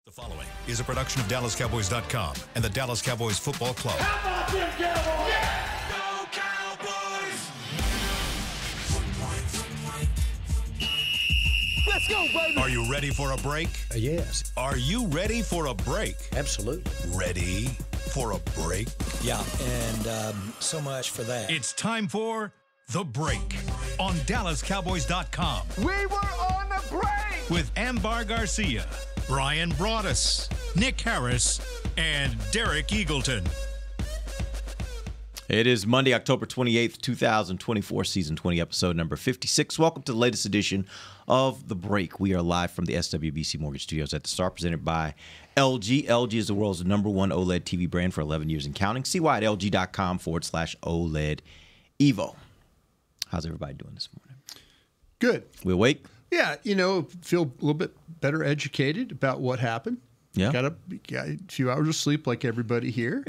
The following is a production of DallasCowboys.com and the Dallas Cowboys Football Club. How about them Cowboys? Yeah! Go Cowboys! Let's go, baby! Are you ready for a break? Yes. Are you ready for a break? Absolutely. Ready for a break? Yeah, and so much for that. It's time for The Break on DallasCowboys.com. We were on the break! With Ambar Garcia, Bryan Broaddus, Nick Harris, and Derek Eagleton. It is Monday, October 28th, 2024, Season 20, Episode number 56. Welcome to the latest edition of The Break. We are live from the SWBC Mortgage Studios at the Star, presented by LG. LG is the world's #1 OLED TV brand for 11 years and counting. See why at LG.com/OLED Evo. How's everybody doing this morning? Good. We awake? Yeah, feel a little bit better educated about what happened. Yeah. Got a few hours of sleep like everybody here,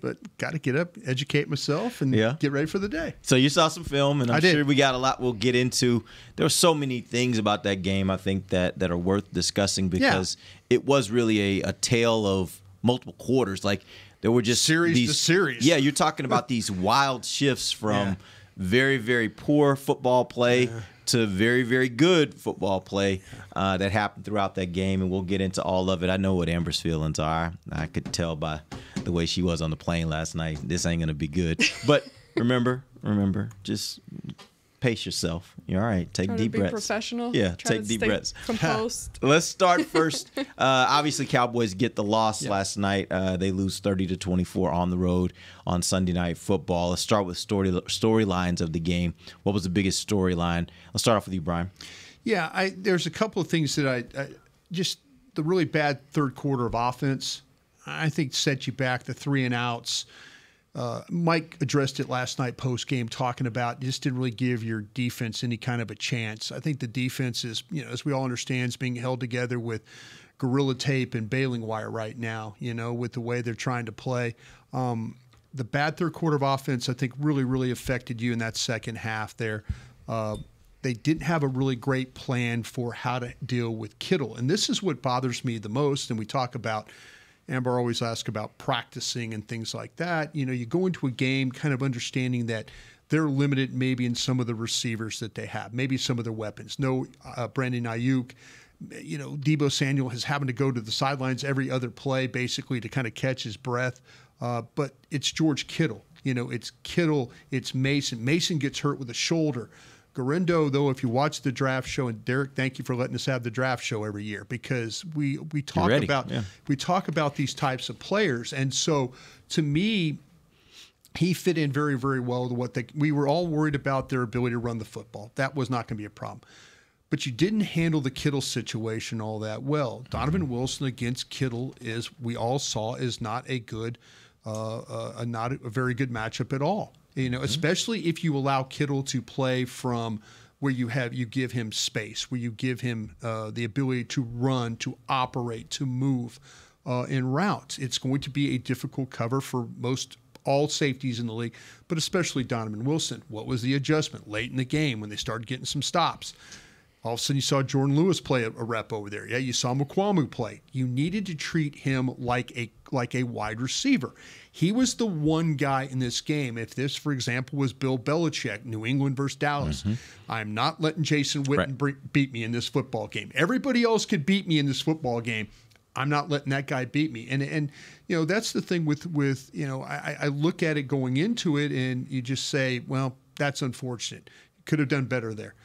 but got to get up, educate myself, and get ready for the day. So you saw some film, and I'm sure we got a lot we'll get into. There were so many things about that game, I think, that are worth discussing because it was really a tale of multiple quarters. Like, there were just series to series. Yeah, you're talking about these wild shifts from very, very poor football play to very, very good football play that happened throughout that game, and we'll get into all of it. I know what Amber's feelings are. I could tell by the way she was on the plane last night. This ain't going to be good. But remember, just pace yourself. You're all right. Take deep breaths. Professional. Yeah, Try take to deep stay breaths. Composed. Let's start first. Obviously, Cowboys get the loss last night. They lose 30-24 on the road on Sunday Night Football. Let's start with storylines of the game. What was the biggest storyline? Let's start off with you, Bryan. Yeah, there's a couple of things that I just the really bad third quarter of offense, I think, set you back. The 3 and outs. Mike addressed it last night post-game, talking about just didn't really give your defense any kind of a chance. I think the defense is, as we all understand, is being held together with gorilla tape and baling wire right now, with the way they're trying to play. The bad third quarter of offense, I think, really, really affected you in that second half there. They didn't have a really great plan for how to deal with Kittle. And this is what bothers me the most, and we talk about Amber always asks about practicing and things like that. You go into a game kind of understanding that they're limited maybe in some of the receivers that they have, maybe some of their weapons. No Brandon Ayuk. Deebo Samuel has happened to go to the sidelines every other play basically to kind of catch his breath. But it's George Kittle. It's Kittle. It's Mason. Mason gets hurt with a shoulder. Garendo, though, if you watch the draft show, and Derek, thank you for letting us have the draft show every year, because we talk about these types of players, and so to me, he fit in very, very well to what we were all worried about their ability to run the football. That was not going to be a problem, but you didn't handle the Kittle situation all that well. Donovan Wilson against Kittle, we all saw, is not a good, not a very good matchup at all. Especially if you allow Kittle to play from where you give him space, where you give him the ability to run, to operate, to move in routes. It's going to be a difficult cover for all safeties in the league, but especially Donovan Wilson. What was the adjustment late in the game when they started getting some stops? All of a sudden, you saw Jordan Lewis play a rep over there. Yeah, you saw Mukwamu play. You needed to treat him like a wide receiver. He was the one guy in this game. If this, for example, was Bill Belichick, New England versus Dallas, I'm not letting Jason Witten beat me in this football game. Everybody else could beat me in this football game. I'm not letting that guy beat me. And that's the thing with I look at it going into it, and you just say, well, that's unfortunate. Could have done better there.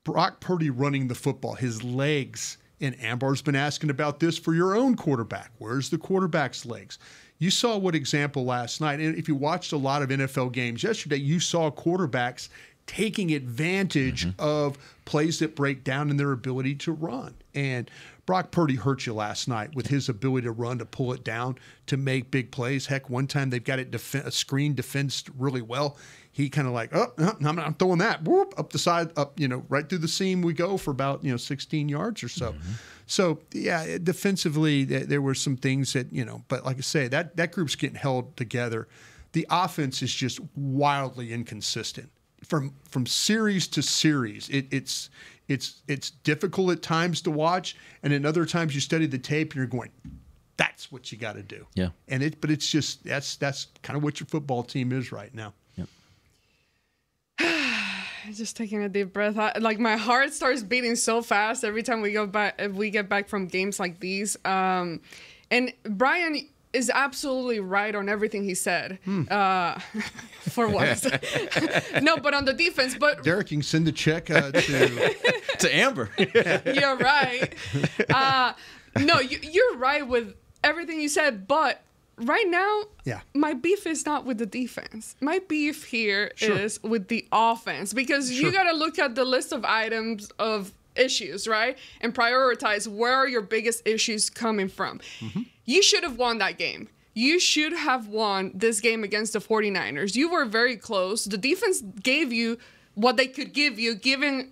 Brock Purdy running the football, his legs, and Ambar's been asking about this for your own quarterback. Where's the quarterback's legs? You saw what example last night, and if you watched a lot of NFL games yesterday, you saw quarterbacks taking advantage of plays that break down in their ability to run. And Brock Purdy hurt you last night with his ability to run, to pull it down, to make big plays. Heck, one time they've got it a screen defensed really well. He kind of like, I'm throwing that, whoop, up the side, up, right through the seam we go for about, 16 yards or so. So, yeah, defensively, there were some things that, but like I say, that group's getting held together. The offense is just wildly inconsistent. From series to series, It's difficult at times to watch, and then other times you study the tape and you're going, that's what you got to do. Yeah. But it's just that's kind of what your football team is right now. Just taking a deep breath. Like my heart starts beating so fast every time we get back from games like these. And Bryan is absolutely right on everything he said. For once, no, but on the defense. But Derek, you can send a check to To Amber. you're right. No, you're right with everything you said. But right now, my beef is not with the defense. My beef here is with the offense, because you got to look at the list of items of issues, right? And prioritize where are your biggest issues coming from. You should have won that game. You should have won this game against the 49ers. You were very close. The defense gave you what they could give you, given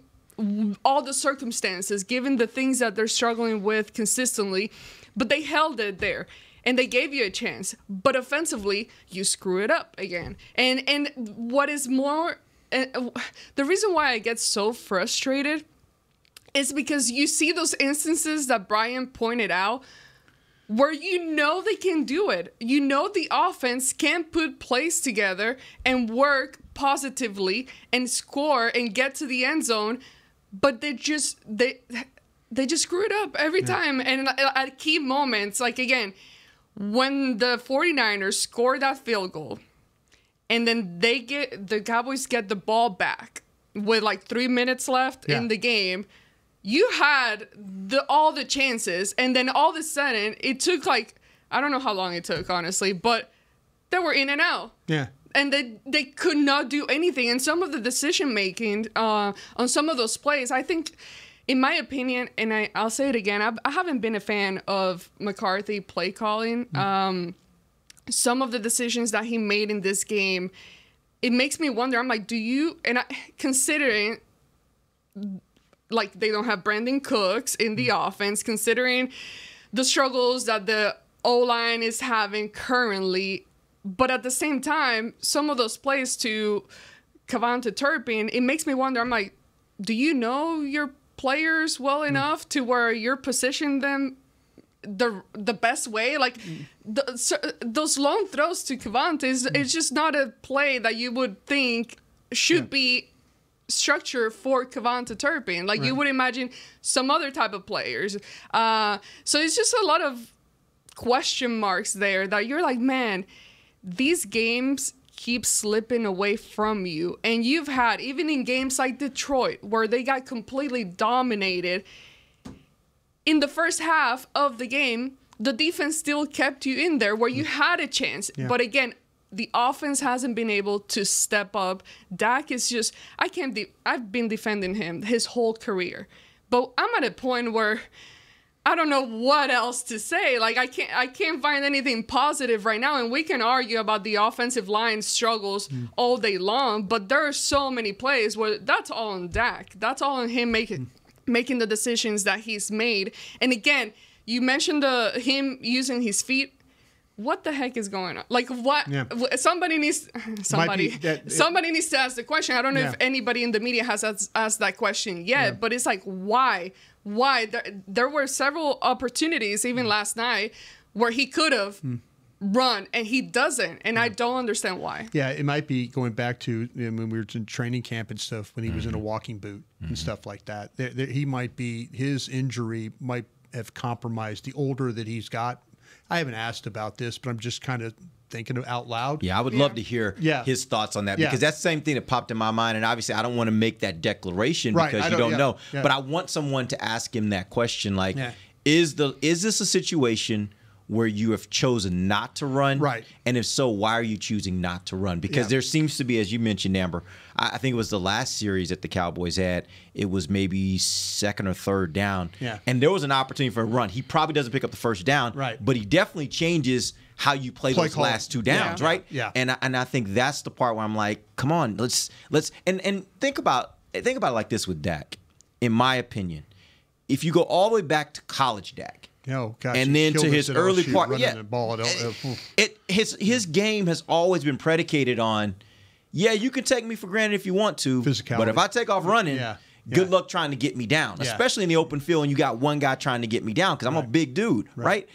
all the circumstances, given the things that they're struggling with consistently, but they held it there. And they gave you a chance, but offensively, you screw it up again. And what is more, the reason why I get so frustrated is because you see those instances that Bryan pointed out where you know they can do it. You know the offense can put plays together and work positively and score and get to the end zone, but they just screw it up every time. And at key moments, like again, when the 49ers score that field goal and then the Cowboys get the ball back with like 3 minutes left in the game, you had all the chances, and then all of a sudden it took like, I don't know how long it took, honestly, but they were in and out. Yeah. And they could not do anything. And some of the decision making on some of those plays, I think, in my opinion, and I'll say it again, I haven't been a fan of McCarthy play calling. Some of the decisions that he made in this game, it makes me wonder. I'm like, considering like they don't have Brandon Cooks in the offense, considering the struggles that the O-line is having currently, but at the same time, some of those plays to Kevonta Turpin, it makes me wonder. I'm like, do you know your players well enough to where you're positioning them the best way? Like those long throws to Kevonta is just not a play that you would think should be structure for Kevonta Turpin. Like you would imagine some other type of players. So it's just a lot of question marks there that you're like, man, these games keep slipping away from you. And you've had, even in games like Detroit, where they got completely dominated, in the first half of the game, the defense still kept you in there where you had a chance. But again, the offense hasn't been able to step up. Dak is just, I've been defending him his whole career, but I'm at a point where I don't know what else to say. Like I can't find anything positive right now. And we can argue about the offensive line struggles all day long, but there are so many plays where that's all on Dak. That's all on him making the decisions that he's made. And again, you mentioned him using his feet. What the heck is going on? Like what? Yeah. Somebody needs to ask the question. I don't know if anybody in the media has asked that question yet, but it's like, why? Why? There were several opportunities, even last night, where he could have run and he doesn't, and I don't understand why. Yeah, it might be going back to when we were in training camp and stuff, when he was in a walking boot and stuff like that. His injury might have compromised. The older that he's got, I haven't asked about this, but I'm just kind of thinking out loud. Yeah, I would love to hear his thoughts on that, because that's the same thing that popped in my mind. And obviously, I don't want to make that declaration because you don't know. Yeah. But I want someone to ask him that question, like, is this a situation where you have chosen not to run? Right. And if so, why are you choosing not to run? Because there seems to be, as you mentioned, Amber, I think it was the last series that the Cowboys had, it was maybe second or third down. Yeah. And there was an opportunity for a run. He probably doesn't pick up the first down, but he definitely changes how you play those last two downs, right? Yeah. And I think that's the part where I'm like, come on, let's and think about it like this with Dak. In my opinion, if you go all the way back to college Dak, and then to his early part, his game has always been predicated on, you can take me for granted if you want to, but if I take off running, Good luck trying to get me down, especially in the open field and you got one guy trying to get me down because I'm a big dude, right?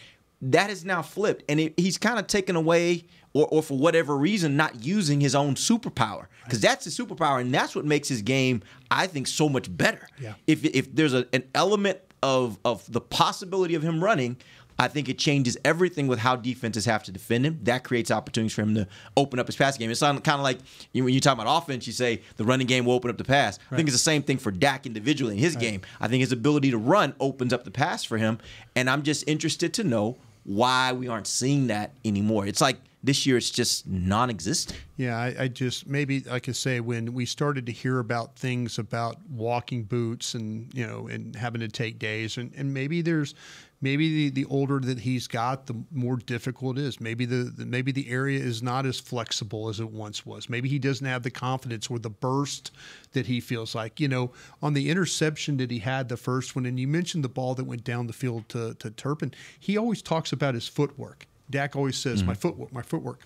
That is now flipped. And he's kind of taken away or for whatever reason not using his own superpower because that's his superpower and that's what makes his game, I think, so much better. Yeah. If there's an element of the possibility of him running, I think it changes everything with how defenses have to defend him. That creates opportunities for him to open up his passing game. It's kind of like when you talk about offense, you say the running game will open up the pass. I think it's the same thing for Dak individually in his game. I think his ability to run opens up the pass for him, and I'm just interested to know why we aren't seeing that anymore. It's like this year it's just non-existent. Yeah, I just maybe like I say when we started to hear about things about walking boots and and having to take days and maybe the older that he's got, the more difficult it is. Maybe the area is not as flexible as it once was. Maybe he doesn't have the confidence or the burst that he feels like. On the interception that he had, the first one, and you mentioned the ball that went down the field to Turpin, he always talks about his footwork. Dak always says, my footwork.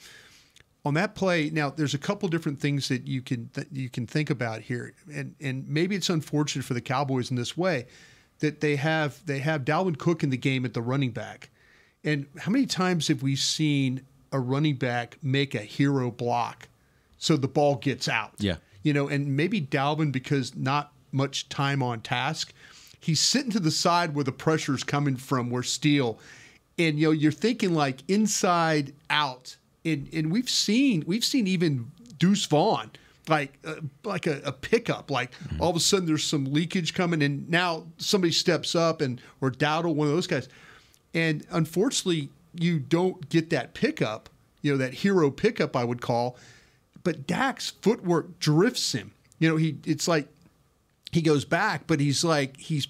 On that play, now there's a couple different things that you can think about here, and maybe it's unfortunate for the Cowboys in this way that they have Dalvin Cook in the game at the running back, and how many times have we seen a running back make a hero block so the ball gets out? Yeah, and maybe Dalvin, because not much time on task, he's sitting to the side where the pressure's coming from, where Steele. And you're thinking like inside out, and we've seen even Deuce Vaughn like a pickup, like all of a sudden there's some leakage coming, and now somebody steps up or Dowdle, one of those guys, and unfortunately you don't get that pickup, that hero pickup I would call, but Dak's footwork drifts him. It's like he goes back, but he's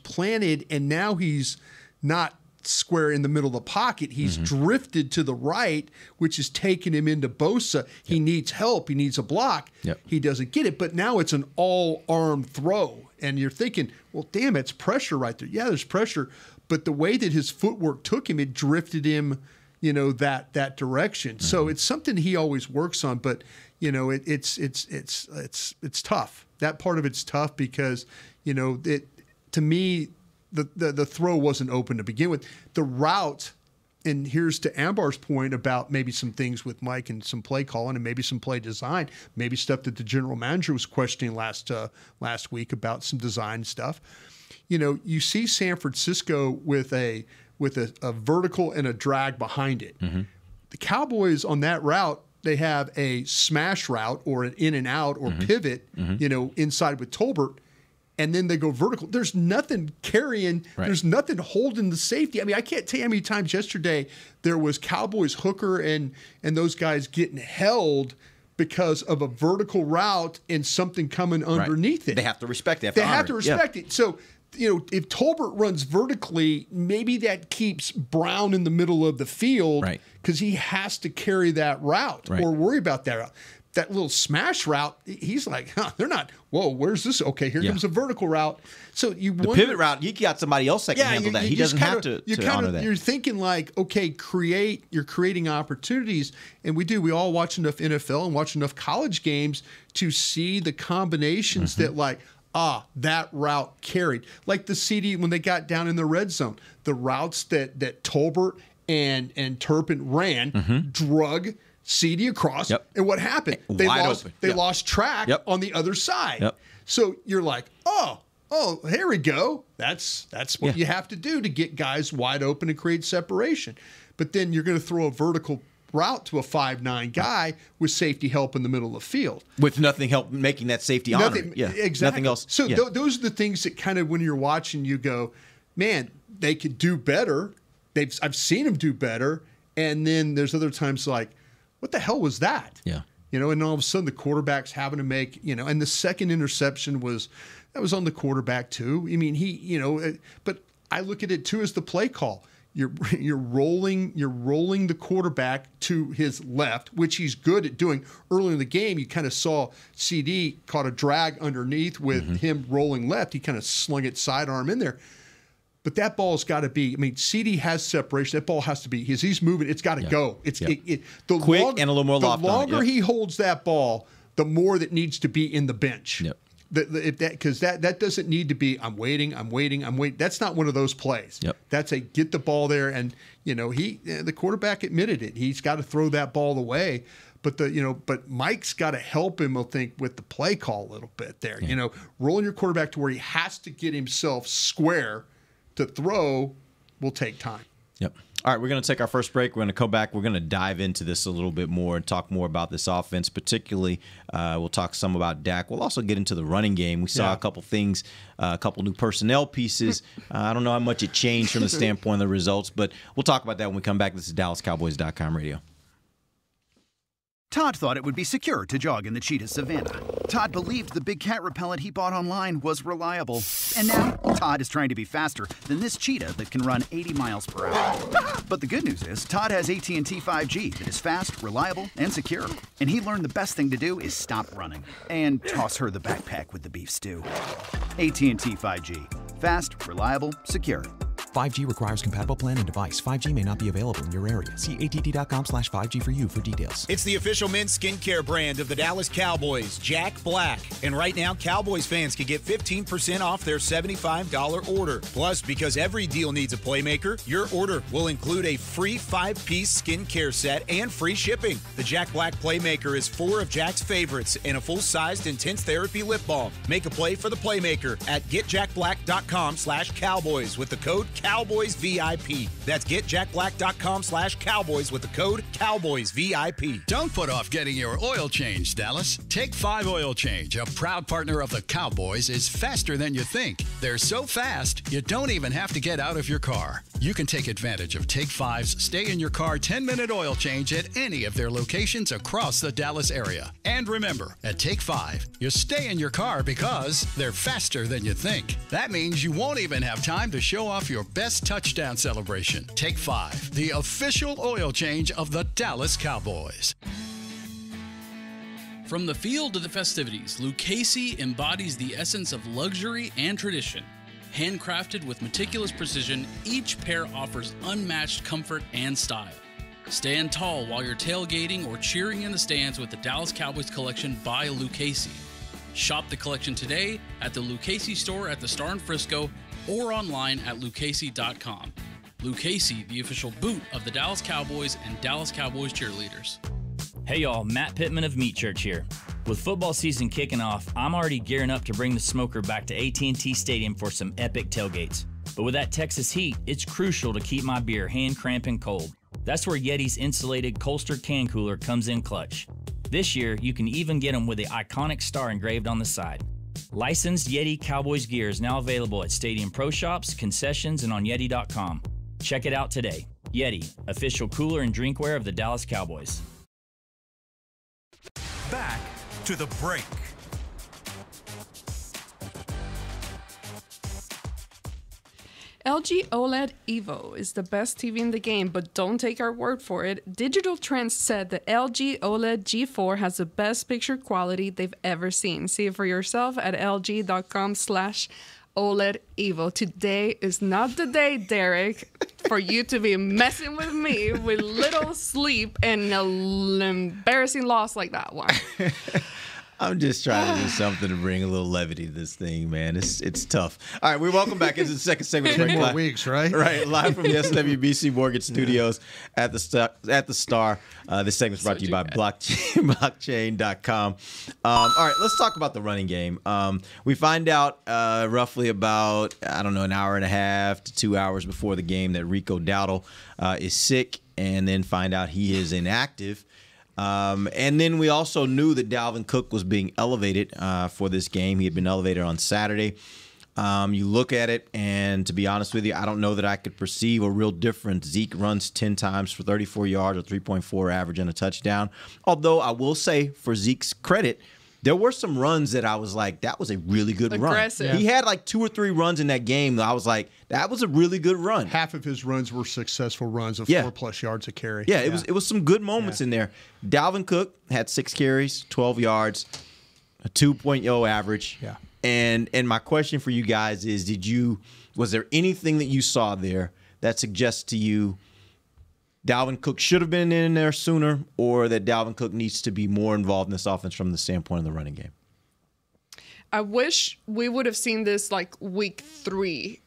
planted, and now he's not square in the middle of the pocket. He's drifted to the right, which is taking him into Bosa. He needs help. He needs a block. He doesn't get it, but now it's an all-arm throw. And you're thinking, well, damn, it's pressure right there. Yeah, there's pressure, but the way that his footwork took him, it drifted him, that direction. So it's something he always works on, but it's tough. That part of it's tough because, to me, the throw wasn't open to begin with. The route, and here's to Ambar's point about maybe some things with Mike and some play calling and maybe some play design, maybe stuff that the general manager was questioning last week about some design stuff. You see San Francisco with a vertical and a drag behind it. The Cowboys on that route, they have a smash route or an in and out or pivot, inside with Tolbert. And then they go vertical. There's nothing carrying. Right. There's nothing holding the safety. I mean, I can't tell you how many times yesterday there was Cowboys hooker and those guys getting held because of a vertical route and something coming underneath it. They have to respect it. They have to respect it. So, if Tolbert runs vertically, maybe that keeps Brown in the middle of the field because he has to carry that route or worry about that route. That little smash route, he's like, they're not, whoa, where's this? Okay, here comes a vertical route. So the pivot route, you got somebody else that can handle that. He doesn't have to honor that. You're thinking like, okay, you're creating opportunities. And we all watch enough NFL and watch enough college games to see the combinations that that route carried. Like the CD when they got down in the red zone, the routes that Tolbert and Turpin ran, drug CD across, and what happened? They lost track on the other side. So you're like, oh, here we go. That's what you have to do to get guys wide open and create separation. But then you're going to throw a vertical route to a 5'9" guy with safety help in the middle of the field. With nothing help making that safety honoring. Exactly. Nothing else. So those are the things that kind of when you're watching, you go, man, they could do better. I've seen them do better. And then there's other times like, what the hell was that? And all of a sudden the quarterback's having to make, and the second interception was on the quarterback too. I mean, but I look at it too as the play call. You're rolling the quarterback to his left, which he's good at doing. Early in the game, you kind of saw CD caught a drag underneath with him rolling left. He kind of slung it sidearm in there. But that ball's got to be. I mean, CD has separation. That ball has to be. As he's moving, it's got to go. It's the quick and a little more loft. The longer he holds that ball, the more that needs to be in the bench. Because that doesn't need to be, I'm waiting. That's not one of those plays. Yep. That's a get the ball there. And, the quarterback admitted it. He's got to throw that ball away. But Mike's got to help him, I think, with the play call a little bit there. Yeah. Rolling your quarterback to where he has to get himself square to throw will take time. Yep. All right, we're going to take our first break. We're going to come back. We're going to dive into this a little bit more and talk more about this offense. Particularly, we'll talk some about Dak. We'll also get into the running game. We saw a couple things, a couple new personnel pieces. I don't know how much it changed from the standpoint of the results, but we'll talk about that when we come back. This is DallasCowboys.com radio. Todd thought it would be secure to jog in the cheetah savanna. Todd believed the big cat repellent he bought online was reliable. And now, Todd is trying to be faster than this cheetah that can run 80 miles per hour. But the good news is, Todd has AT&T 5G that is fast, reliable, and secure. And he learned the best thing to do is stop running and toss her the backpack with the beef stew. AT&T 5G. Fast, reliable, secure. 5G requires compatible plan and device. 5G may not be available in your area. See att.com/5G for you for details. It's the official men's skincare brand of the Dallas Cowboys, Jack Black. And right now, Cowboys fans can get 15% off their $75 order. Plus, because every deal needs a playmaker, your order will include a free 5-piece skincare set and free shipping. The Jack Black Playmaker is 4 of Jack's favorites and a full-sized intense therapy lip balm. Make a play for the Playmaker at getjackblack.com/Cowboys with the code CowboysVIP. That's getjackblack.com/Cowboys with the code CowboysVIP. Don't put off getting your oil change, Dallas. Take 5 Oil Change, a proud partner of the Cowboys, is faster than you think. They're so fast, you don't even have to get out of your car. You can take advantage of Take 5's Stay in Your Car 10-minute oil change at any of their locations across the Dallas area. And remember, at Take 5, you stay in your car because they're faster than you think. That means you won't even have time to show off your best touchdown celebration. Take 5, the official oil change of the Dallas Cowboys. From the field to the festivities, Lucchese embodies the essence of luxury and tradition. Handcrafted with meticulous precision, each pair offers unmatched comfort and style. Stand tall while you're tailgating or cheering in the stands with the Dallas Cowboys collection by Lucchese. Shop the collection today at the Lucchese store at the Star in Frisco or online at lucchese.com. Lucchese, the official boot of the Dallas Cowboys and Dallas Cowboys cheerleaders. Hey y'all, Matt Pittman of Meat Church here. With football season kicking off, I'm already gearing up to bring the smoker back to AT&T Stadium for some epic tailgates. But with that Texas heat, it's crucial to keep my beer hand cramping cold. That's where Yeti's insulated Colster can cooler comes in clutch. This year, you can even get them with the iconic star engraved on the side. Licensed Yeti Cowboys gear is now available at Stadium Pro Shops, concessions, and on Yeti.com. Check it out today. Yeti, official cooler and drinkware of the Dallas Cowboys. Back to the break. LG OLED Evo is the best TV in the game, but don't take our word for it. Digital Trends said the LG OLED G4 has the best picture quality they've ever seen. See it for yourself at lg.com/OLED Evo. Today is not the day, Derek, for you to be messing with me with little sleep and an embarrassing loss like that one. I'm just trying to do something to bring a little levity to this thing, man. It's tough. All right, we welcome back into the second segment. 10 more weeks, right? Right, live from the SWBC Mortgage Studios at the Star. This segment's brought to you by blockchain.com. All right, let's talk about the running game. We find out roughly about, an hour and a half to 2 hours before the game that Rico Dowdle is sick, and then find out he is inactive. And then we also knew that Dalvin Cook was being elevated for this game. He had been elevated on Saturday. You look at it, and to be honest with you, I don't know that I could perceive a real difference. Zeke runs 10 times for 34 yards or 3.4 average and a touchdown. Although I will say, for Zeke's credit, there were some runs that I was like, that was a really good Aggressive. run. He had like 2 or 3 runs in that game that I was like, that was a really good run. Half of his runs were successful runs of 4+ yards a carry. Yeah, it was some good moments in there. Dalvin Cook had 6 carries, 12 yards, a 2.0 average. Yeah. And my question for you guys is, was there anything that you saw there that suggests to you Dalvin Cook should have been in there sooner, or that Dalvin Cook needs to be more involved in this offense from the standpoint of the running game? I wish we would have seen this like week 3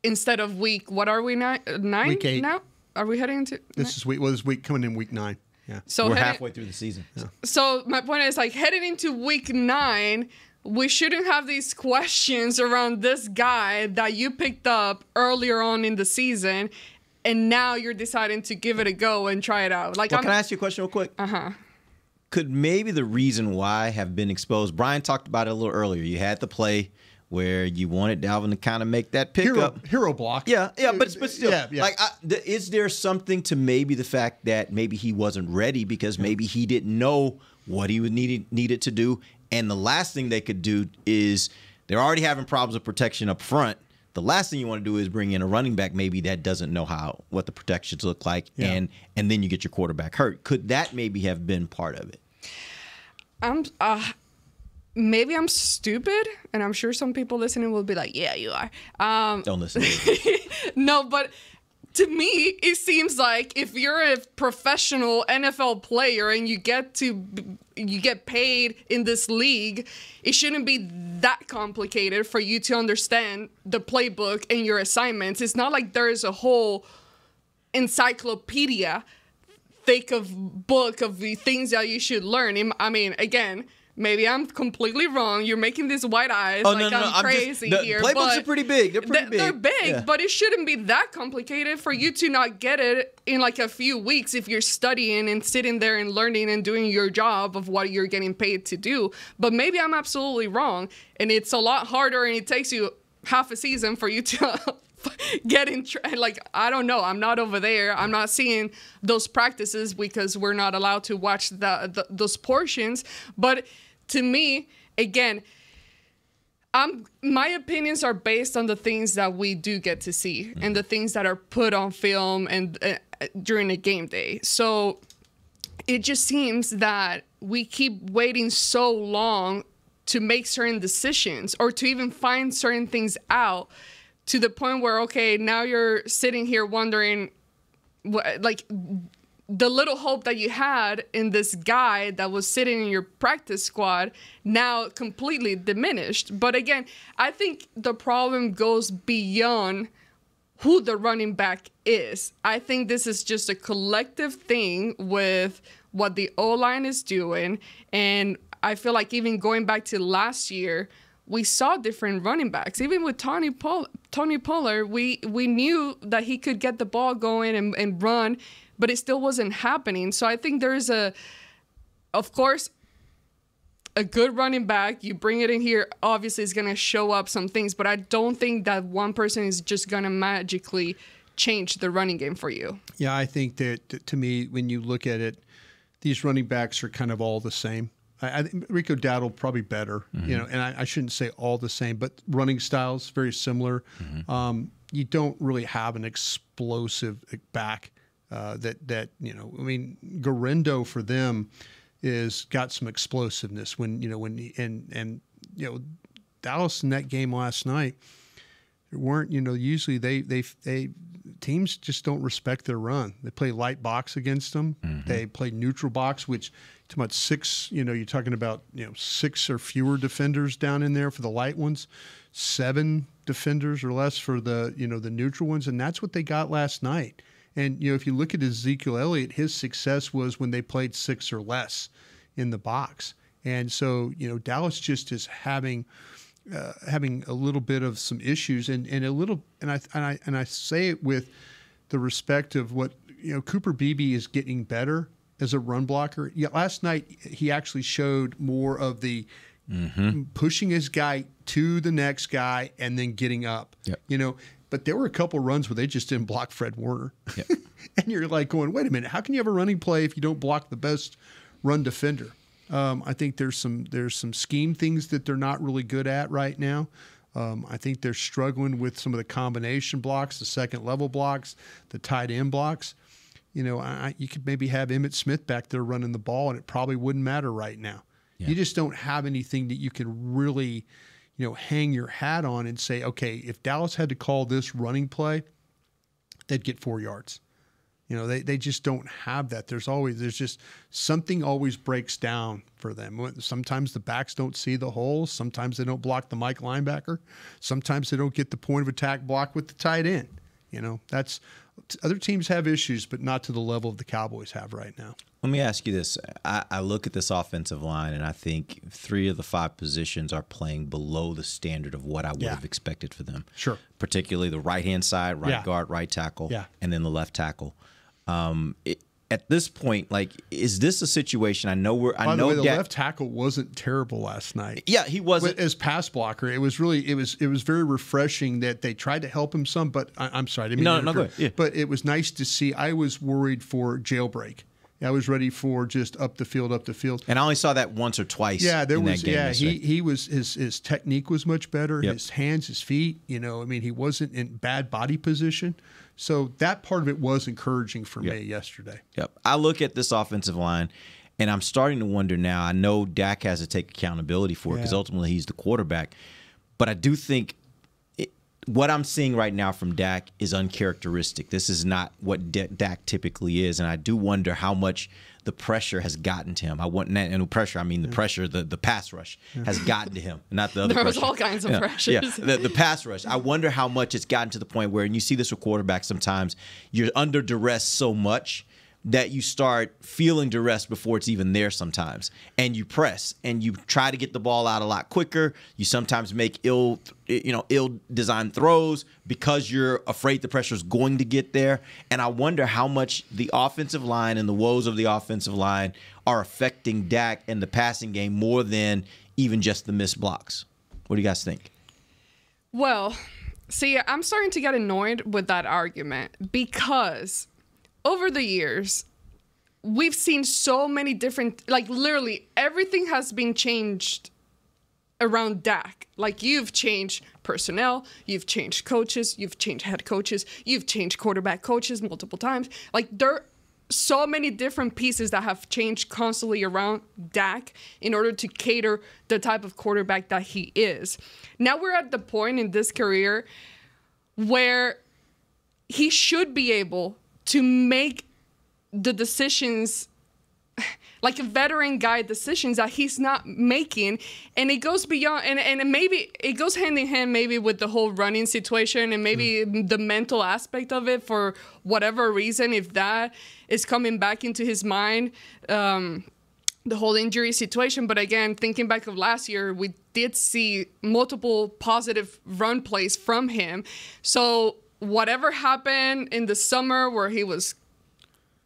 instead of what are we now? 9 Week 8 now? Are we heading into this week coming in week 9? Yeah. So we're halfway through the season. Yeah. So my point is, like, heading into week 9, we shouldn't have these questions around this guy that you picked up earlier on in the season, and now you're deciding to give it a go and try it out. Like, can I ask you a question real quick? Could maybe the reason why have been exposed? Brian talked about it a little earlier. You had the play where you wanted Dalvin to kind of make that pickup. Hero block. Yeah, but still. Yeah. Like, is there something to maybe the fact that maybe he wasn't ready because maybe he didn't know what he needed to do? And the last thing they could do is they're already having problems with protection up front. The last thing you want to do is bring in a running back maybe that doesn't know what the protections look like, and then you get your quarterback hurt. Could that maybe have been part of it? Maybe I'm stupid, and I'm sure some people listening will be like, yeah, you are. Don't listen to me. No, but to me, it seems like if you're a professional NFL player and you get paid in this league, it shouldn't be that complicated for you to understand the playbook and your assignments. It's not like there is a whole encyclopedia book of the things that you should learn. I mean, again, maybe I'm completely wrong. You're making these white eyes I'm crazy here. Playbooks are pretty big. They're big, but it shouldn't be that complicated for you to not get it in like a few weeks if you're studying and sitting there and learning and doing your job of what you're getting paid to do. But maybe I'm absolutely wrong, and it's a lot harder, and it takes you half a season for you to get in. Like, I don't know. I'm not over there. I'm not seeing those practices because we're not allowed to watch those portions. But to me, again, my opinions are based on the things that we do get to see and the things that are put on film and during a game day. So it just seems that we keep waiting so long to make certain decisions or to even find certain things out to the point where, okay, now you're sitting here wondering, like, the little hope that you had in this guy that was sitting in your practice squad now completely diminished. But again, I think the problem goes beyond who the running back is. I think this is just a collective thing with what the O-line is doing. And I feel like even going back to last year, we saw different running backs. Even with Tony Pollard, we knew that he could get the ball going and run, but it still wasn't happening. So I think there's of course, a good running back. You bring it in here, obviously it's going to show up some things, but I don't think that one person is just going to magically change the running game for you. Yeah, I think that, to me, when you look at it, these running backs are kind of all the same. I think Rico Dowdle probably better, and I shouldn't say all the same, but running styles very similar. You don't really have an explosive back that I mean, Garendo for them is got some explosiveness Dallas in that game last night. There weren't, usually they teams just don't respect their run. They play light box against them. They play neutral box, which talking about six, you're talking about 6 or fewer defenders down in there for the light ones, 7 defenders or less for the the neutral ones, and that's what they got last night. And if you look at Ezekiel Elliott, his success was when they played 6 or less in the box. And so Dallas just is having a little bit of some issues, and I say it with the respect of what Cooper Beebe is getting better as a run blocker. Yeah, last night he actually showed more of the pushing his guy to the next guy and then getting up. Yep. But there were a couple runs where they just didn't block Fred Warner. Yep. And you're like going, wait a minute, how can you have a running play if you don't block the best run defender? I think there's some scheme things that they're not really good at right now. I think they're struggling with some of the combination blocks, the second level blocks, the tight end blocks. You could maybe have Emmitt Smith back there running the ball, and it probably wouldn't matter right now. Yeah. You just don't have anything that you can really, hang your hat on and say, okay, if Dallas had to call this running play, they'd get 4 yards. You know, they just don't have that. There's just something always breaks down for them. Sometimes the backs don't see the holes. Sometimes they don't block the Mike linebacker. Sometimes they don't get the point of attack block with the tight end. You know, other teams have issues, but not to the level of the Cowboys have right now. Let me ask you this. I look at this offensive line, and I think 3 of the 5 positions are playing below the standard of what I would have expected for them. Sure. Particularly the right-hand side, right guard, right tackle, and then the left tackle. At this point, like, is this a situation? I know By the way, the left tackle wasn't terrible last night. Yeah, he wasn't as pass blocker. It was very refreshing that they tried to help him some. But I'm sorry, I didn't mean to interrupt. Yeah. But it was nice to see. I was worried for jailbreak. I was ready for just up the field. And I only saw that once or twice. Yeah, there in was. That game yesterday. He was his technique was much better. Yep. His hands, his feet. You know, I mean, he wasn't in bad body position. So that part of it was encouraging for me yesterday. Yep. I look at this offensive line, and I'm starting to wonder now. I know Dak has to take accountability for it because ultimately he's the quarterback. But I do think what I'm seeing right now from Dak is uncharacteristic. This is not what Dak typically is, and I do wonder how much the pressure has gotten to him. And pressure, I mean the pressure, the pass rush has gotten to him, not the other there pressure. was all kinds of pressures. Yeah, the pass rush. I wonder how much it's gotten to the point where, and you see this with quarterbacks sometimes, you're under duress so much that you start feeling duress before it's even there sometimes. And you press and you try to get the ball out a lot quicker. You sometimes make ill-designed throws because you're afraid the pressure is going to get there. And I wonder how much the offensive line and the woes of the offensive line are affecting Dak and the passing game more than even just the missed blocks. What do you guys think? Well, see, I'm starting to get annoyed with that argument because over the years, we've seen so many different, like literally everything has been changed around Dak. Like you've changed personnel, you've changed coaches, you've changed head coaches, you've changed quarterback coaches multiple times. Like there are so many different pieces that have changed constantly around Dak in order to cater the type of quarterback that he is. Now we're at the point in this career where he should be able to make the decisions, like a veteran guy decisions that he's not making. And it goes beyond, and maybe it goes hand in hand maybe with the whole running situation and maybe the mental aspect of it for whatever reason, if that is coming back into his mind, the whole injury situation. But again, thinking back of last year, we did see multiple positive run plays from him. So whatever happened in the summer where he was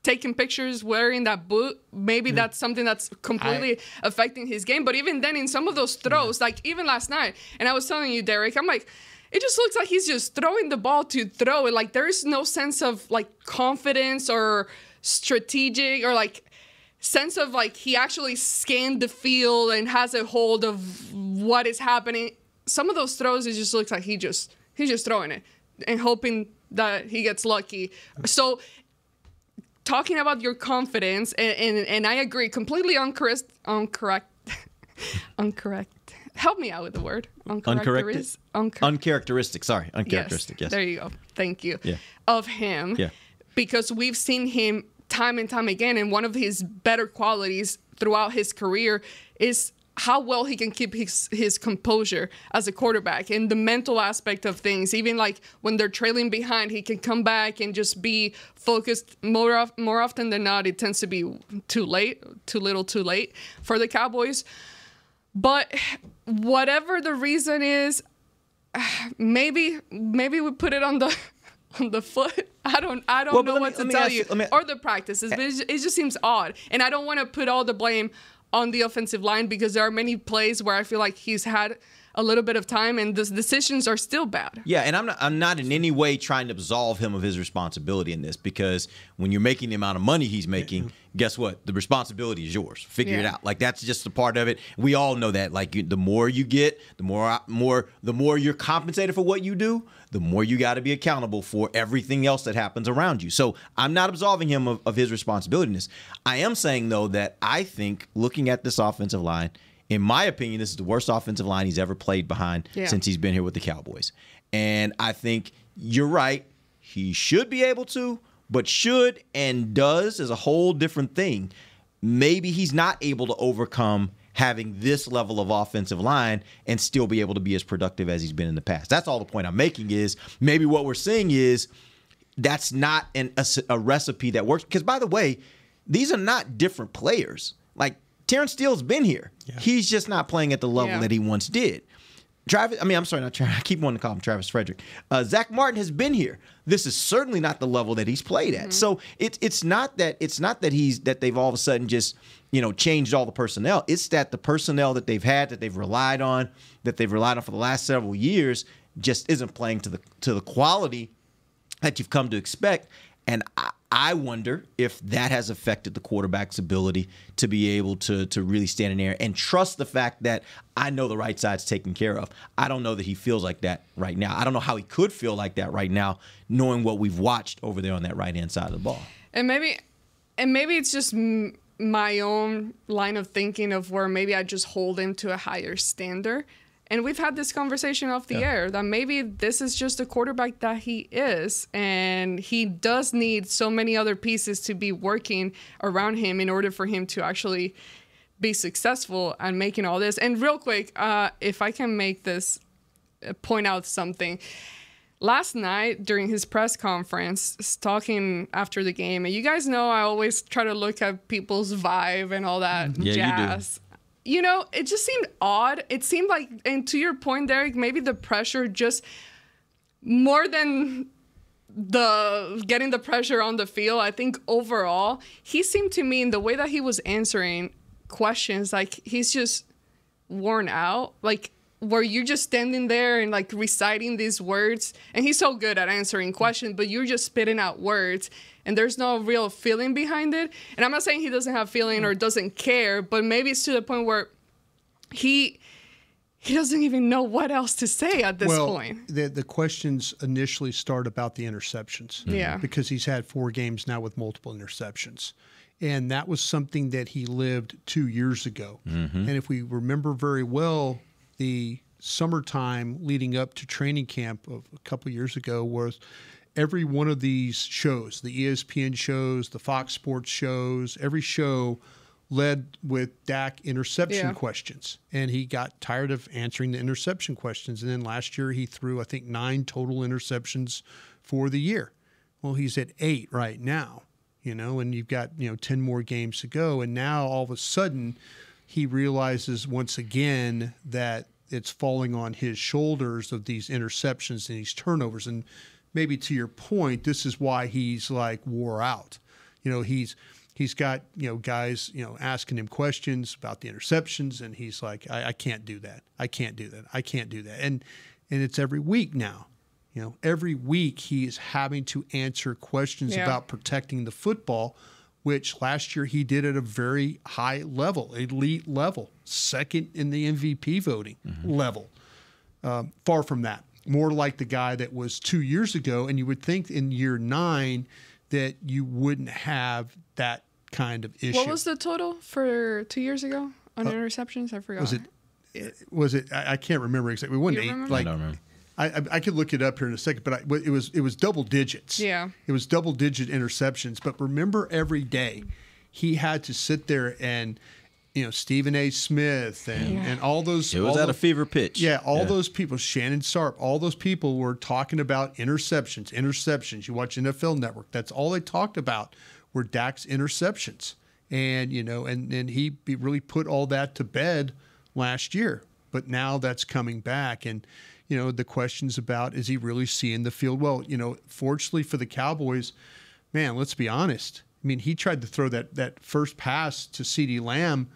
taking pictures wearing that boot, maybe that's something that's completely affecting his game. But even then, in some of those throws, like even last night, and I was telling you, Derek, I'm like, it just looks like he's just throwing the ball to throw it. Like there is no sense of like confidence or strategic or like sense of like he actually scanned the field and has a hold of what is happening. Some of those throws, it just looks like he's just throwing it and hoping that he gets lucky. So talking about your confidence, and I agree, completely incorrect. Help me out with the word. Uncharacteristic. Sorry, uncharacteristic. Yes. There you go. Thank you. Yeah. Of him. Yeah. Because we've seen him time and time again, and one of his better qualities throughout his career is how well he can keep his composure as a quarterback and the mental aspect of things. Even like when they're trailing behind, he can come back and just be focused. More often than not, it tends to be too little too late for the Cowboys. But whatever the reason is, maybe we put it on the foot. I don't know what to tell you. Or the practices. But it just seems odd. And I don't want to put all the blame on the offensive line because there are many plays where I feel like he's had a little bit of time and the decisions are still bad. Yeah, and I'm not in any way trying to absolve him of his responsibility in this because when you're making the amount of money he's making, guess what? The responsibility is yours. Figure it out. Like that's just a part of it. We all know that. Like the more you get, the more you're compensated for what you do, the more you got to be accountable for everything else that happens around you. So I'm not absolving him of his responsibility in this. I am saying though that I think looking at this offensive line, in my opinion, this is the worst offensive line he's ever played behind since he's been here with the Cowboys. And I think you're right. He should be able to, But should and does is a whole different thing. Maybe he's not able to overcome having this level of offensive line and still be able to be as productive as he's been in the past. That's all the point I'm making is maybe what we're seeing is that's not a recipe that works. Because, by the way, these are not different players. Like, Terrence Steele's been here. Yeah. He's just not playing at the level that he once did. I keep wanting to call him Travis Frederick. Zach Martin has been here. This is certainly not the level that he's played at. Mm-hmm. So it's not that they've all of a sudden just changed all the personnel. It's that the personnel that they've had, that they've relied on for the last several years, just isn't playing to the quality that you've come to expect. And I wonder if that has affected the quarterback's ability to be able to really stand in there and trust the fact that I know the right side's taken care of. I don't know that he feels like that right now. I don't know how he could feel like that right now, knowing what we've watched over there on that right-hand side of the ball. And maybe it's just my own line of thinking of where maybe I just hold him to a higher standard. And we've had this conversation off the air that maybe this is just the quarterback that he is, and he does need so many other pieces to be working around him in order for him to actually be successful at making all this. And real quick, if I can make this point out something. Last night during his press conference, talking after the game, and you guys know I always try to look at people's vibe and all that jazz. It just seemed odd. It seemed like, and to your point, Derek, maybe the pressure just more than getting the pressure on the field. I think overall, he seemed to me in the way that he was answering questions, like he's just worn out. Like, where you're just standing there and like reciting these words, and he's so good at answering questions, but you're just spitting out words and there's no real feeling behind it. And I'm not saying he doesn't have feeling or doesn't care, but maybe it's to the point where he doesn't even know what else to say at this point. The questions initially start about the interceptions. Yeah. Because he's had 4 games now with multiple interceptions. And that was something that he lived 2 years ago. Mm-hmm. And if we remember very well, the summertime leading up to training camp of a couple of years ago was every one of these shows, the ESPN shows, the Fox Sports shows, every show led with Dak interception questions. And he got tired of answering the interception questions. And then last year he threw, I think, 9 total interceptions for the year. Well, he's at 8 right now, and you've got, 10 more games to go. And now all of a sudden he realizes once again that it's falling on his shoulders of these interceptions and these turnovers. And maybe to your point, this is why he's like wore out. He's got, guys, asking him questions about the interceptions, and he's like, I can't do that. I can't do that. I can't do that. And it's every week now. Every week he is having to answer questions about protecting the football, which last year he did at a very high level, elite level, second in the MVP voting level. Far from that. More like the guy that was 2 years ago, and you would think in year 9 that you wouldn't have that kind of issue. What was the total for 2 years ago on interceptions? I forgot. Was it? I can't remember exactly. It wasn't 8. I don't remember. I could look it up here in a second, but it was double digits. Yeah. It was double digit interceptions. But remember, every day he had to sit there and, Stephen A. Smith and all those. It was at a fever pitch. Yeah, all those people, Shannon Sharp, all those people were talking about interceptions. You watch NFL Network. That's all they talked about were Dak's interceptions. And, and he really put all that to bed last year. But now that's coming back. And, the questions about, is he really seeing the field? Well, fortunately for the Cowboys, man, let's be honest. I mean, he tried to throw that first pass to CeeDee Lamb,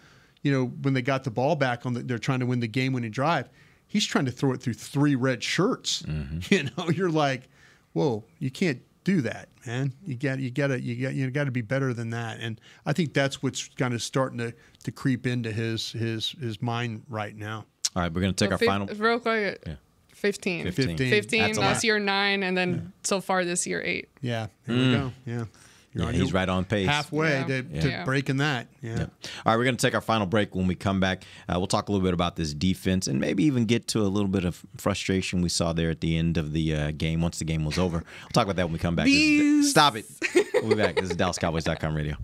when they got the ball back they're trying to win the game-winning drive. He's trying to throw it through 3 red shirts. Mm-hmm. You're like, whoa, you can't do that, man. You got to be better than that. And I think that's what's kind of starting to creep into his mind right now. All right, we're going to take our final. Real quick. Yeah. 15. Last year 9, and then so far this year 8. Yeah, here we go. Yeah. He's right on pace. Halfway to breaking that. Yeah. All right, we're going to take our final break. When we come back, we'll talk a little bit about this defense and maybe even get to a little bit of frustration we saw there at the end of the game once the game was over. We'll talk about that when we come back. Stop it. We'll be back. This is DallasCowboys.com radio.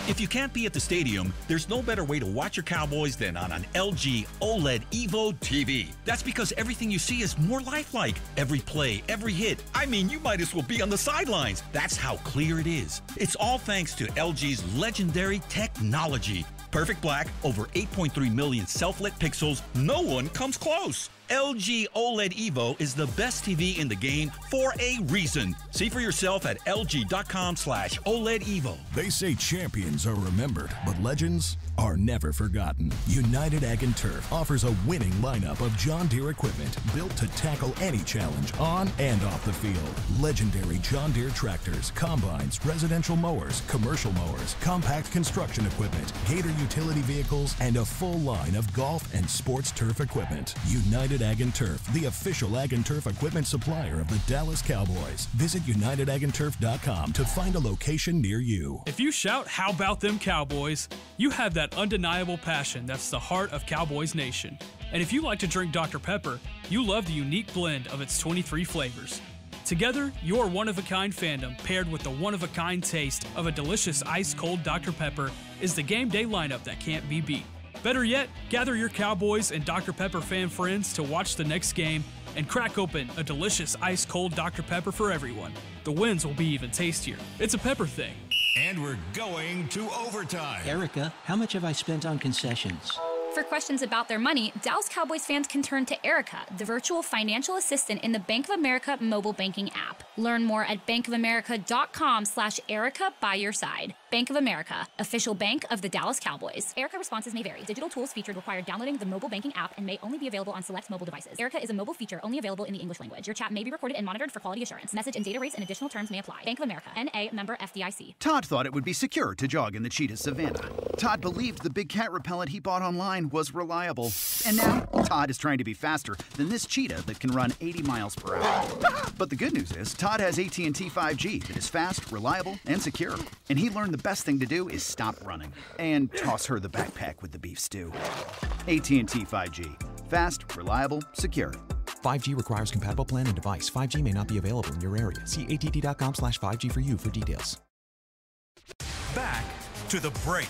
If you can't be at the stadium, there's no better way to watch your Cowboys than on an LG OLED Evo TV. That's because everything you see is more lifelike. Every play, every hit. I mean, you might as well be on the sidelines. That's how clear it is. It's all thanks to LG's legendary technology. Perfect black, over 8.3 million self-lit pixels. No one comes close. LG OLED Evo is the best TV in the game for a reason. See for yourself at lg.com/OLED Evo. They say champions are remembered, but legends are never forgotten. United Ag and Turf offers a winning lineup of John Deere equipment built to tackle any challenge on and off the field. Legendary John Deere tractors, combines, residential mowers, commercial mowers, compact construction equipment, Gator utility vehicles, and a full line of golf and sports turf equipment. United Ag and Turf, the official Ag and Turf equipment supplier of the Dallas Cowboys. Visit UnitedAgAndTurf.com to find a location near you. If you shout, "How about them Cowboys?" you have that undeniable passion that's the heart of Cowboys Nation. And if you like to drink Dr. Pepper, you love the unique blend of its 23 flavors. Together, your one-of-a-kind fandom paired with the one-of-a-kind taste of a delicious ice-cold Dr. Pepper is the game day lineup that can't be beat. Better yet, gather your Cowboys and Dr. Pepper fan friends to watch the next game and crack open a delicious ice-cold Dr. Pepper for everyone. The wins will be even tastier. It's a Pepper thing. And we're going to overtime. Erica, how much have I spent on concessions? For questions about their money, Dallas Cowboys fans can turn to Erica, the virtual financial assistant in the Bank of America mobile banking app. Learn more at bankofamerica.com/Erica by your side. Bank of America, official bank of the Dallas Cowboys. Erica responses may vary. Digital tools featured require downloading the mobile banking app and may only be available on select mobile devices. Erica is a mobile feature only available in the English language. Your chat may be recorded and monitored for quality assurance. Message and data rates and additional terms may apply. Bank of America, N.A., member FDIC. Todd thought it would be secure to jog in the cheetah savanna. Todd believed the big cat repellent he bought online was reliable. And now, Todd is trying to be faster than this cheetah that can run 80 miles per hour. But the good news is, Todd has AT&T 5G that is fast, reliable, and secure. And he learned the best thing to do is stop running and toss her the backpack with the beef stew. AT&T 5G. Fast, reliable, secure. 5G requires compatible plan and device. 5G may not be available in your area. See att.com/5G for you for details. Back to the break.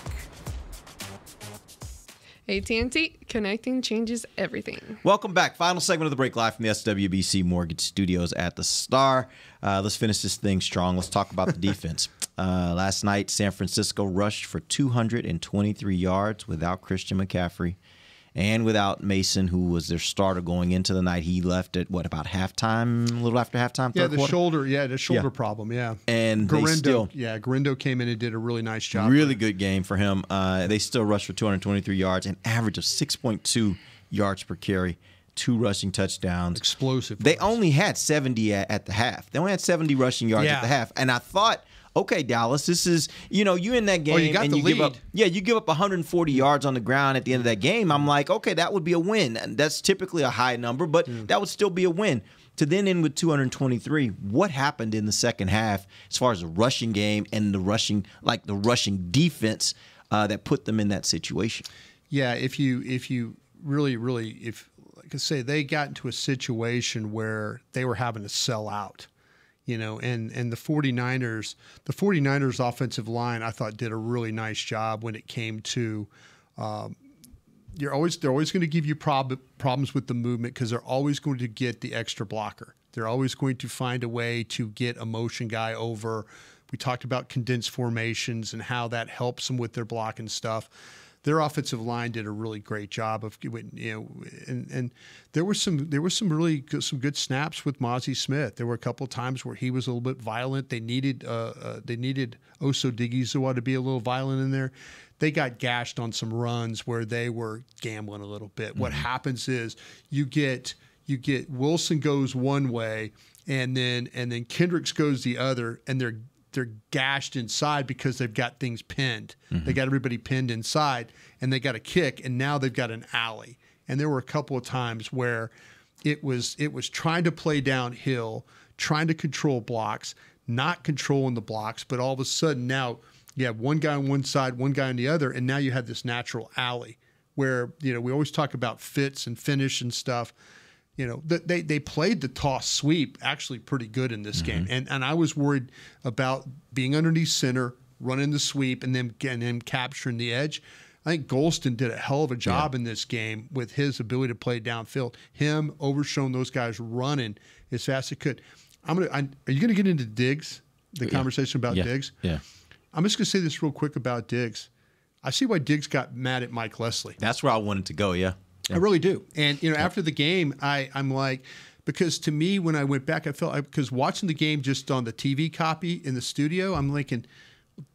AT&T, connecting changes everything. Welcome back. Final segment of the break, live from the SWBC Mortgage Studios at the Star. Let's finish this thing strong. Let's talk about the defense. Last night, San Francisco rushed for 223 yards without Christian McCaffrey and without Mason, who was their starter going into the night. He left at, about halftime, a little after halftime? Yeah, the shoulder problem, yeah. And Garindo came in and did a really nice job. Really good game for him. They still rushed for 223 yards, an average of 6.2 yards per carry, 2 rushing touchdowns. Explosive. They only had 70 at the half. They only had 70 rushing yards at the half. And I thought, okay, Dallas, this is, you in that game you got and the you lead. give up 140 yards on the ground at the end of that game. I'm like, okay, that would be a win. And that's typically a high number, but that would still be a win. To then end with 223, what happened in the second half as far as the rushing game and the rushing defense that put them in that situation? Yeah, if you really, like I say, they got into a situation where they were having to sell out. And the 49ers offensive line, I thought, did a really nice job when it came to they're always going to give you problems with the movement because they're always going to get the extra blocker. They're always going to find a way to get a motion guy over. We talked about condensed formations and how that helps them with their block and stuff. Their offensive line did a really great job of, and there were some good snaps with Mozzie Smith. There were a couple of times where he was a little bit violent. They needed Oso Digizua to be a little violent in there. They got gashed on some runs where they were gambling a little bit. What happens is you get Wilson goes one way, and then Kendricks goes the other, and they're gashed inside because they've got things pinned. They got everybody pinned inside, and they got a kick, and now they've got an alley. And there were a couple of times where it was trying to play downhill, trying to control blocks, not controlling the blocks, but all of a sudden now you have one guy on one side, one guy on the other, and now you have this natural alley where, we always talk about fits and finish and stuff. They played the toss sweep actually pretty good in this game. And I was worried about being underneath center, running the sweep, and then capturing the edge. I think Golston did a hell of a job in this game with his ability to play downfield. Him overshowing those guys running as fast as it could. Are you going to get into Diggs, the conversation about Diggs? Yeah. I'm just going to say this real quick about Diggs. I see why Diggs got mad at Mike Leslie. That's where I wanted to go, yeah. I really do. And, after the game, I'm like, because to me, when I went back, I felt because watching the game just on the TV copy in the studio, I'm thinking,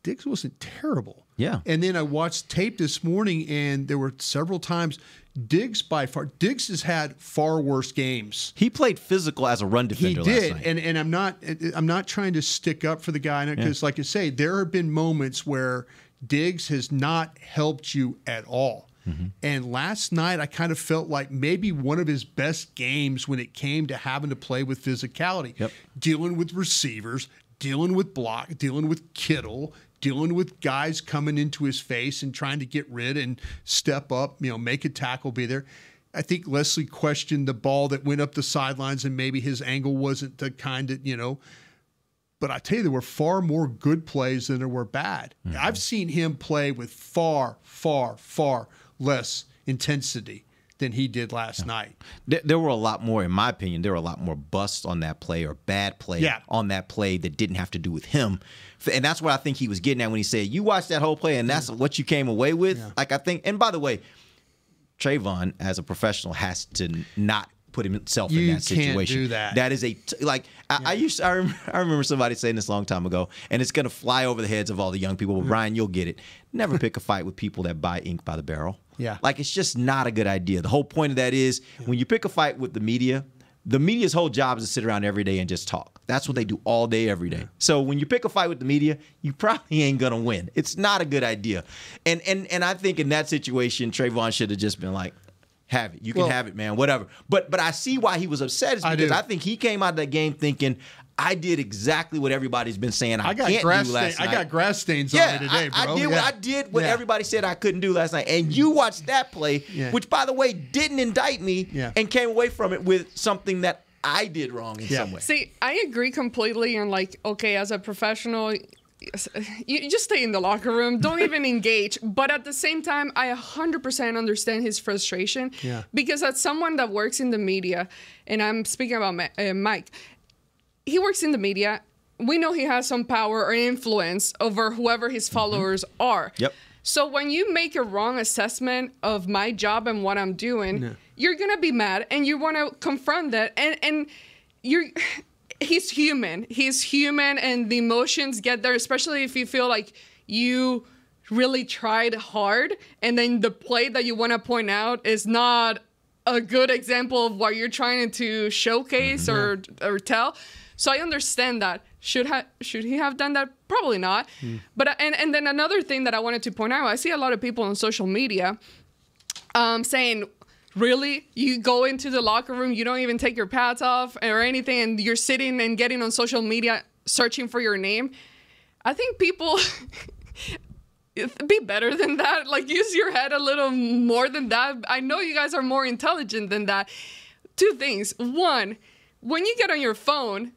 Diggs wasn't terrible. Yeah. And then I watched tape this morning, and there were several times Diggs has had far worse games. He played physical as a run defender last night. And I'm not trying to stick up for the guy because, like I say, there have been moments where Diggs has not helped you at all. And last night, I kind of felt like maybe one of his best games when it came to having to play with physicality, dealing with receivers, dealing with block, dealing with Kittle, dealing with guys coming into his face and trying to get rid and step up, make a tackle, be there. I think Leslie questioned the ball that went up the sidelines and maybe his angle wasn't the kind that, But I tell you, there were far more good plays than there were bad. I've seen him play with far, far, far less intensity than he did last night. There were a lot more, in my opinion, there were a lot more busts on that play or bad play on that play that didn't have to do with him. And that's what I think he was getting at when he said, you watched that whole play and that's what you came away with. Like, I think, and by the way, Trevon, as a professional, has to not put himself in that situation. You can't do that. That is I remember somebody saying this a long time ago, and it's going to fly over the heads of all the young people. Well, Brian, you'll get it. Never pick a fight with people that buy ink by the barrel. Yeah. Like, it's just not a good idea. The whole point of that is when you pick a fight with the media's whole job is to sit around every day and just talk. That's what they do all day, every day. So when you pick a fight with the media, you probably ain't going to win. It's not a good idea. And I think in that situation, Trevon should have just been like, have it. You can have it, man, whatever. But I see why he was upset is because I think he came out of that game thinking, I did exactly what everybody's been saying I can't do last night. I got grass stains on me today, bro. I did what everybody said I couldn't do last night. And you watched that play, which, by the way, didn't indict me and came away from it with something that I did wrong in some way. See, I agree completely. And, okay, as a professional, you just stay in the locker room. Don't even engage. But at the same time, I 100% understand his frustration. Yeah. Because as someone that works in the media, and I'm speaking about Mike, he works in the media. We know he has some power or influence over whoever his followers are. Yep. So when you make a wrong assessment of my job and what I'm doing, you're going to be mad and you want to confront that. And he's human. He's human and the emotions get there, especially if you feel like you really tried hard and then the play that you want to point out is not a good example of what you're trying to showcase or tell. So I understand that. Should he have done that? Probably not. But and then another thing that I wanted to point out, I see a lot of people on social media saying, really? You go into the locker room, you don't even take your pads off or anything, and you're sitting and getting on social media searching for your name? I think people be better than that. Like, use your head a little more than that. I know you guys are more intelligent than that. Two things. One, when you get on your phone,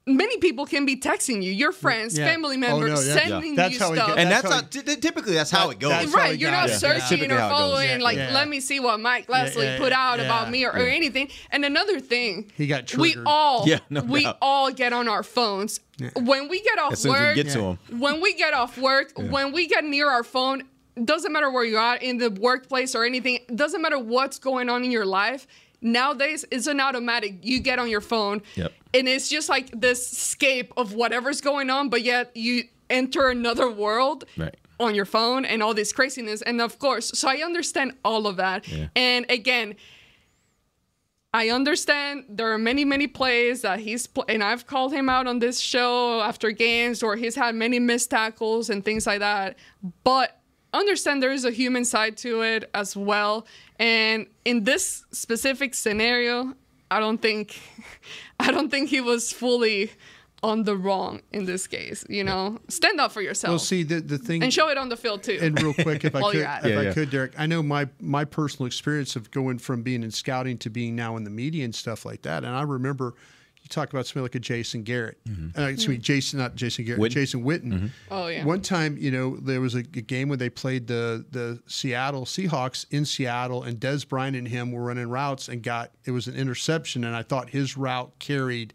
many people can be texting you, your friends, family members, sending you stuff. And typically that's how it goes. Right, you're not searching or following, let me see what Mike Leslie put out about me or anything. And another thing, he got triggered. We all get on our phones. When we get off work, when we get off work, when we get near our phone, doesn't matter where you are, in the workplace or anything, doesn't matter what's going on in your life. Nowadays, it's an automatic. You get on your phone, and it's just like this escape of whatever's going on, but yet you enter another world on your phone and all this craziness. And of course, so I understand all of that. And again, I understand there are many, many plays that and I've called him out on this show after games where he's had many missed tackles and things like that. But understand there is a human side to it as well. And in this specific scenario, I don't think he was fully on the wrong in this case. You know, stand up for yourself. Well, see, the thing, and show it on the field too. And real quick, if I While could, you're at it. I could, Derek, I know my personal experience of going from being in scouting to being now in the media and stuff like that. And I remember you talk about somebody like a Jason Garrett. Excuse me, not Jason Garrett, Jason Witten. Oh yeah. One time, you know, there was a game when they played the Seattle Seahawks in Seattle, and Des Bryant and him were running routes and it was an interception, and I thought his route carried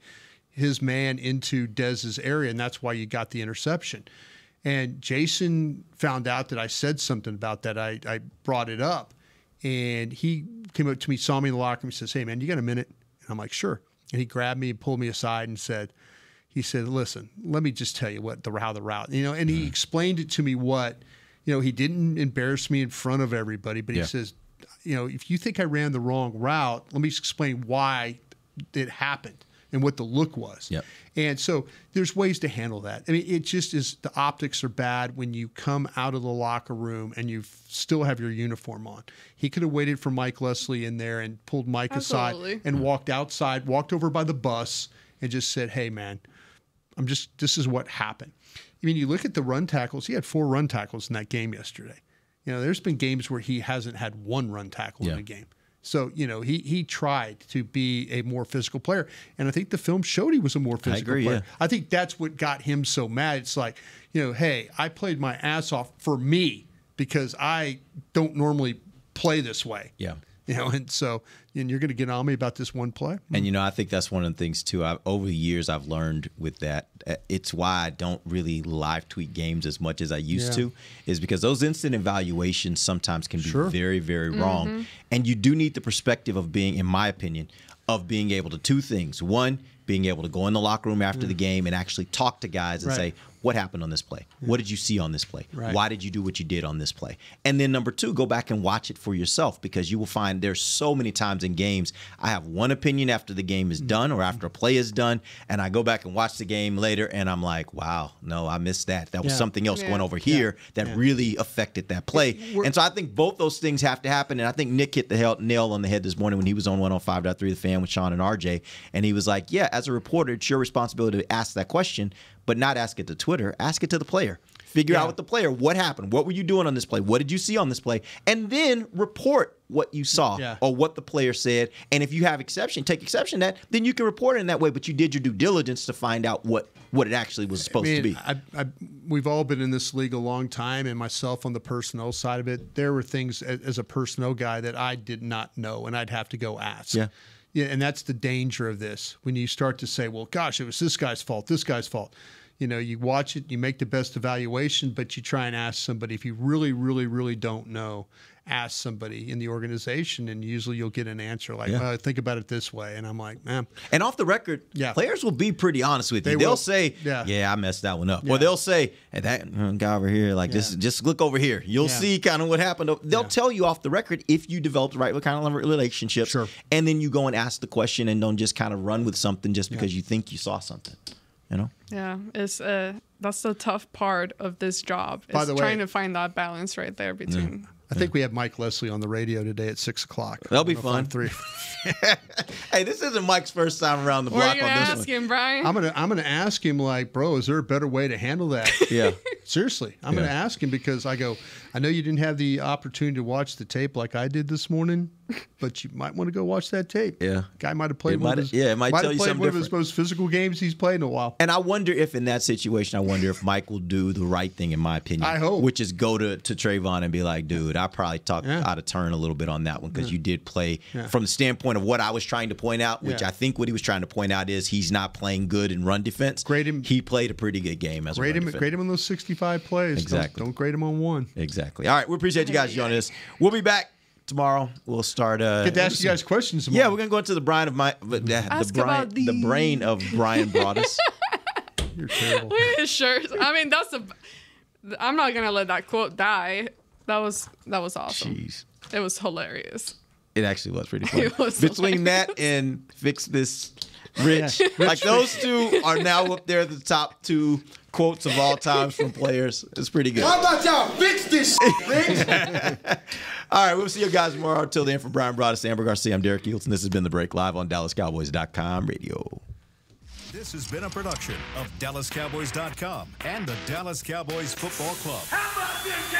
his man into Dez's area, and that's why you got the interception. And Jason found out that I said something about that. I brought it up, and he came up to me, saw me in the locker room, and says, "Hey, man, you got a minute?" And I'm like, "Sure." And he grabbed me and pulled me aside and said, "Listen, let me just tell you how the route, you know." And he explained it to me he didn't embarrass me in front of everybody, but he says, "You know, if you think I ran the wrong route, let me explain why it happened and what the look was." Yep. And so there's ways to handle that. I mean, it just is, the optics are bad when you come out of the locker room and you still have your uniform on. He could have waited for Mike Leslie in there and pulled Mike aside and walked outside, walked over by the bus and just said, "Hey, man, this is what happened." I mean, you look at the run tackles. He had 4 run tackles in that game yesterday. You know, there's been games where he hasn't had 1 run tackle in a game. So, you know, he tried to be a more physical player. And I think the film showed he was a more physical player. Yeah. I think that's what got him so mad. It's like, you know, hey, I played my ass off for me because I don't normally play this way. Yeah. You know, and you're going to get on me about this one play. And, you know, I think that's one of the things, too. Over the years, I've learned with that. It's why I don't really live tweet games as much as I used to, is because those instant evaluations sometimes can be very, very wrong. And you do need the perspective of being, in my opinion, of being able to 2 things. One, being able to go in the locker room after the game and actually talk to guys and say, what happened on this play? What did you see on this play? Why did you do what you did on this play? And then number 2, go back and watch it for yourself, because you will find there's so many times in games I have one opinion after the game is done or after a play is done, and I go back and watch the game later and I'm like, wow, no, I missed that. That was something else going over here that really affected that play. And so I think both those things have to happen, and I think Nick hit the nail on the head this morning when he was on 105.3 The Fan with Sean and RJ, and he was like, yeah, as a reporter, it's your responsibility to ask that question, but not ask it to Twitter. Ask it to the player. Figure out with the player what happened. What were you doing on this play? What did you see on this play? And then report what you saw or what the player said. And if you have take exception to that, then you can report it in that way. But you did your due diligence to find out what it actually was supposed to be. We've all been in this league a long time, and myself on the personnel side of it, there were things as a personnel guy that I did not know, and I'd have to go ask. Yeah, and that's the danger of this. When you start to say, well, gosh, it was this guy's fault. You know, you watch it, you make the best evaluation, but you try and ask somebody. If you really, really, really don't know, ask somebody in the organization, and usually you'll get an answer like, well, think about it this way. And I'm like, man. And off the record, players will be pretty honest with you. They'll say, I messed that one up. Or they'll say, hey, that guy over here, just look over here. You'll see kind of what happened. They'll tell you off the record if you developed the right kind of relationships. And then you go and ask the question and don't just kind of run with something just because you think you saw something. You know? Yeah, it's that's the tough part of this job. By the way, trying to find that balance right there between. I think we have Mike Leslie on the radio today at 6 o'clock. That'll be fun. Hey, this isn't Mike's first time around the block on this one. Ask him, Brian? I'm gonna ask him, like, bro, is there a better way to handle that? Yeah. Seriously, I'm gonna ask him, because I know you didn't have the opportunity to watch the tape like I did this morning, but you might want to go watch that tape. Yeah. Guy might have played it might tell you something one of his most physical games he's played in a while. And I wonder if in that situation, Mike will do the right thing, in my opinion. I hope. Which is go to Trevon and be like, dude, I probably talked out of turn a little bit on that one, because you did play from the standpoint of what I was trying to point out, which I think what he was trying to point out is he's not playing good in run defense. Grade him. He played a pretty good game as a run defense. Grade him on those 65 plays. Exactly. Don't grade him on one. Exactly. All right. We appreciate you guys joining us. We'll be back tomorrow. We'll start. Get to ask you guys questions tomorrow. Yeah, we're gonna go into the brain of the brain of Bryan Broaddus. You're terrible. Look at his shirts. I mean, I'm not gonna let that quote die. That was awesome. Jeez. It was hilarious. It actually was pretty funny. It was Between that and Fix This Rich, like those two are now up there at the top 2 quotes of all times from players. It's pretty good. How about y'all fix this shit, All right, we'll see you guys tomorrow. Until then, for Bryan Broaddus, Ambar Garcia, I'm Derek Eagleton. This has been The Break, live on DallasCowboys.com radio. This has been a production of DallasCowboys.com and the Dallas Cowboys Football Club. How about this,